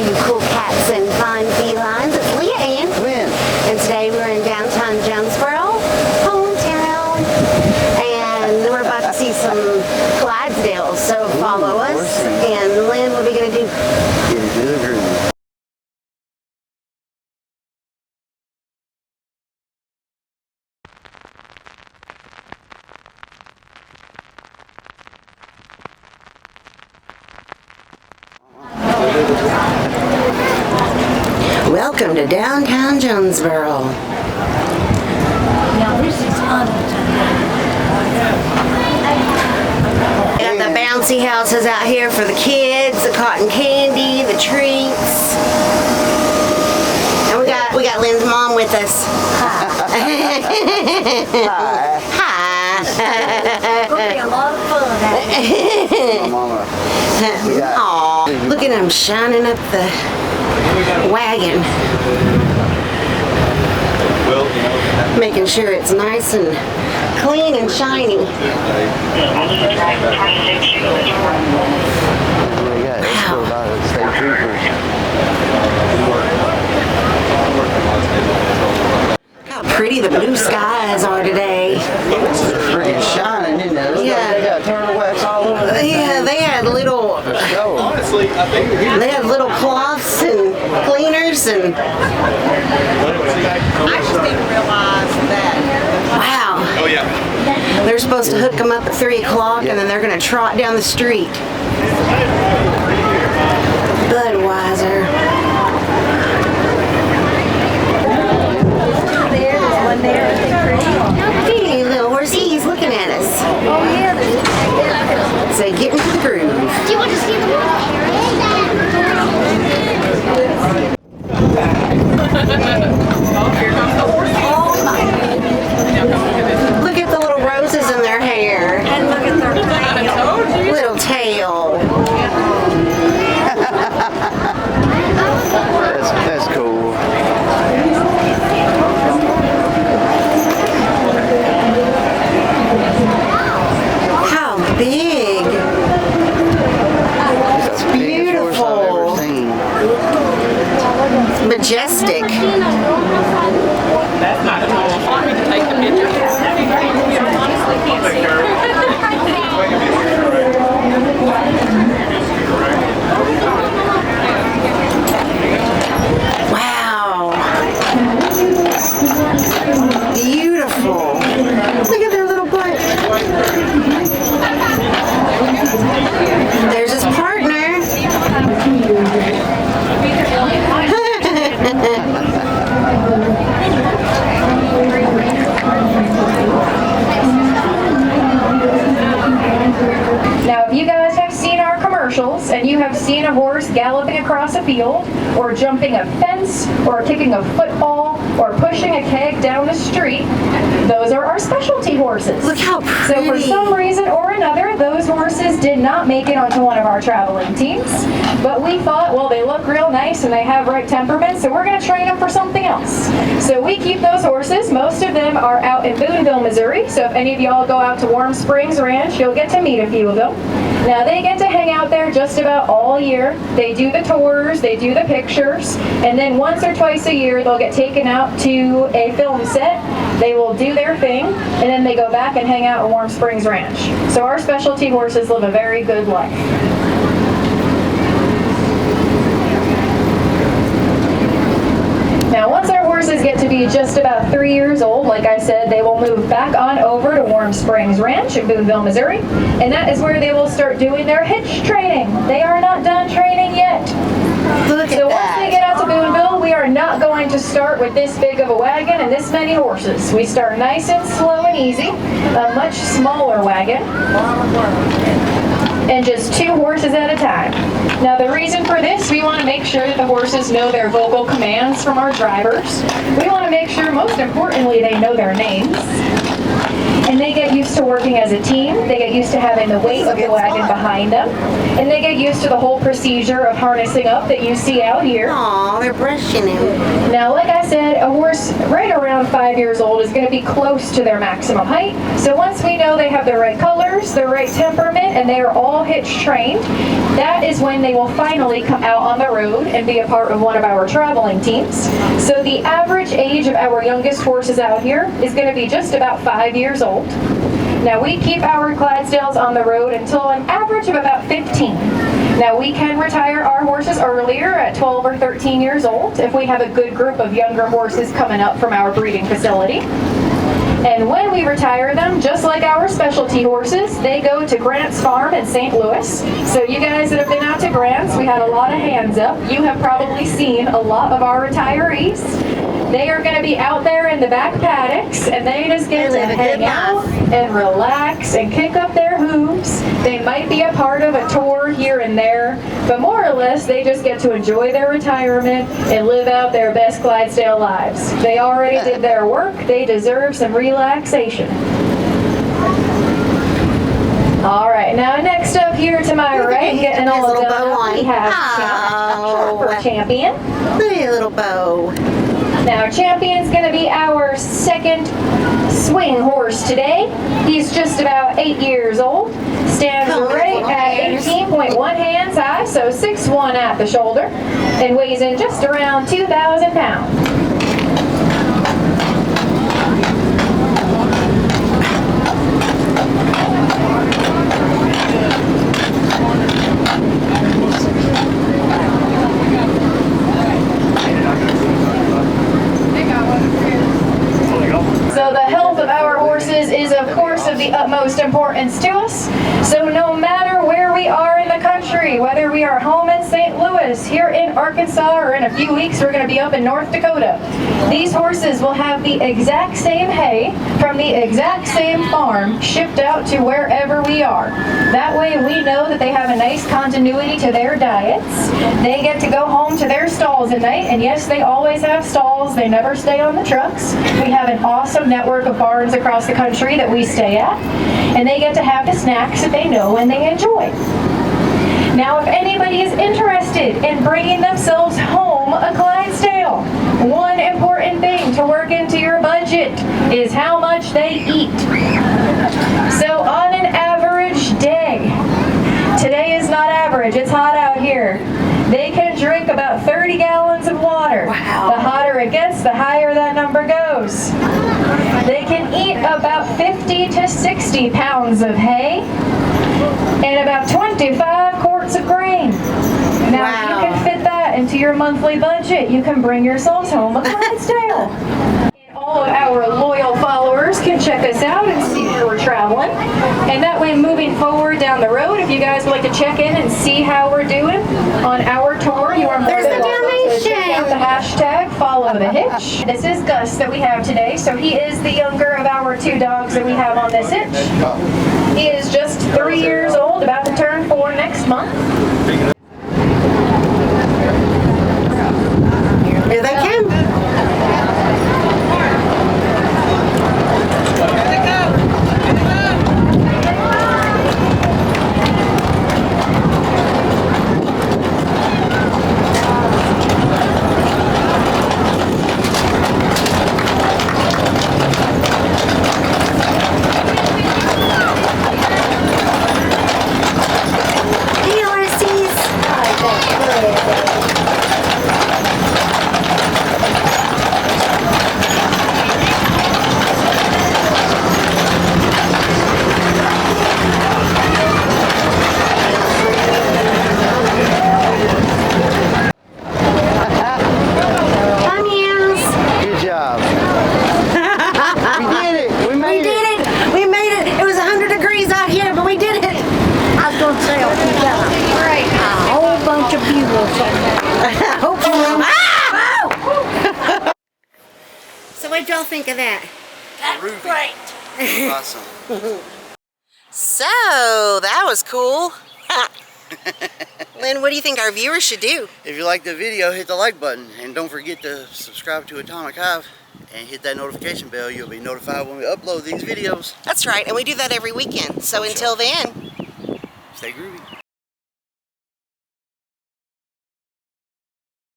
you cool cats and fine felines. It's Leah Ann. Lynn. And today we're in downtown Jonesboro, hometown. And we're about to see some Clydesdales, so follow us. And Lynn, what are we going to do? Get into the groove. Welcome to downtown Jonesboro. Now this is Got the bouncy houses out here for the kids, the cotton candy, the treats. And we got Lynn's mom with us. Hi. Hi. It's going to be a lot of fun. My mama. Aw, look at them shining up the wagon. Making sure it's nice and clean and shiny. We got escort by the state troopers. How pretty the blue skies are today. It's pretty shining, isn't it? Yeah. They got turtle wax all over it. Yeah, they had little Honestly, I think they had little cloths and cleaners and I just didn't realize that. wow. Oh yeah. They're supposed to hook them up at 3 o'clock and then they're going to trot down the street. Budweiser. There's one there. Isn't it pretty? Hey, little horsey's looking at us. Oh yeah, there's Say, get into the groove. Do you want to see the Look at the little roses in their hair. And look at their tail. Little tail. That's cool. How big. It's the biggest horse I've ever seen. Majestic. That's not at all for me to take the picture. Honestly, can't see Wow. Beautiful. Look at their little butt. There's his partner. Now, if you guys have seen our commercials and you have seen a horse galloping across a field, or jumping a fence, or kicking a football, or pushing a keg down the street, those are our specialty horses. Look how So for pretty. some reason or another, those horses did not make it onto one of our traveling teams. But we thought, well, they look real nice and they have right temperament, so we're going to train them for something else. So we keep those horses. Most of them are out in Boonville, Missouri. So if any of y'all go out to Warm Springs Ranch, you'll get to meet a few of them. Now they get to hang out there just about all year. They do the tours, they do the pictures, and then once or twice a year they'll get taken out to a film set. They will do their thing, and then they go back and hang out at Warm Springs Ranch. So our specialty horses live a very good life. Now, once our horses get to be just about 3 years old, like I said, they will move back on over to Warm Springs Ranch in Boonville, Missouri, and that is where they will start doing their hitch training. They are not done training yet. Look So at once they that. get out to Boonville, we are not going to start with this big of a wagon and this many horses. We start nice and slow and easy, a much smaller wagon, and just 2 horses at a time. Now the reason for this, we want to make sure that the horses know their vocal commands from our drivers. We want to make sure, most importantly, they know their names. And they get used to working as a team. They get used to having the weight of the wagon behind them. And they get used to the whole procedure of harnessing up that you see out here. Aw, they're brushing him. Now, like I said, a horse right around 5 years old is going to be close to their maximum height. So once we know they have the right color, colors, the right temperament, and they are all hitch trained, that is when they will finally come out on the road and be a part of one of our traveling teams. So the average age of our youngest horses out here is going to be just about 5 years old. Now we keep our Clydesdales on the road until an average of about 15. Now we can retire our horses earlier at 12 or 13 years old if we have a good group of younger horses coming up from our breeding facility. And when we retire them, just like our specialty horses, they go to Grant's Farm in St. Louis. So you guys that have been out to Grant's, we had a lot of hands up. You have probably seen a lot of our retirees. They are going to be out there in the back paddocks, and they just get to hang out and relax and kick up their hooves. They might be a part of a tour here and there, but more or less they just get to enjoy their retirement and live out their best Clydesdale lives. They already did their work. They deserve some relaxation. All right, now next up here to my right, getting all done up, we have Champion. Look at your little bow. Now Champion's going to be our second swing horse today. He's just about 8 years old. Stands right at 18.1 hands high, so 6'1" at the shoulder, and weighs in just around 2,000 pounds. So the health of our horses is of course of the utmost importance to us. So no matter where we are in the country, whether we are home in St. Louis, here in Arkansas, or in a few weeks we're going to be up in North Dakota, these horses will have the exact same hay from the exact same farm shipped out to wherever we are. That way we know that they have a nice continuity to their diets. They get to go home to their stalls at night, and yes, they always have stalls. They never stay on the trucks. We have an awesome network of barns across the country that we stay at, and they get to have the snacks that they know and they enjoy. Now, if anybody is interested in bringing themselves home a Clydesdale, one important thing to work into your budget is how much they eat. So on an average day, today is not average, it's hot out here, they can drink about 30 gallons of water. Wow. The hotter it gets, the higher that number goes. They can eat about 50 to 60 pounds of hay and about 25 quarts of grain. Now, if you can fit that into your monthly budget, you can bring yourselves home a Clydesdale. All of our loyal followers can check us out and see where we're traveling. And that way, moving forward down the road, if you guys would like to check in and see how we're doing on our tour, you are more than welcome to check out the hashtag Follow the Hitch. This is Gus that we have today, so he is the younger of our two dogs that we have on this hitch. He is just 3 years old, about to turn 4 next month. Here they come. So what y'all think of that? That's great. Awesome. So, that was cool. Lynn, what do you think our viewers should do? If you like the video, hit the like button. And don't forget to subscribe to Atomic Hive and hit that notification bell. You'll be notified when we upload these videos. That's right, and we do that every weekend. So until then, stay groovy.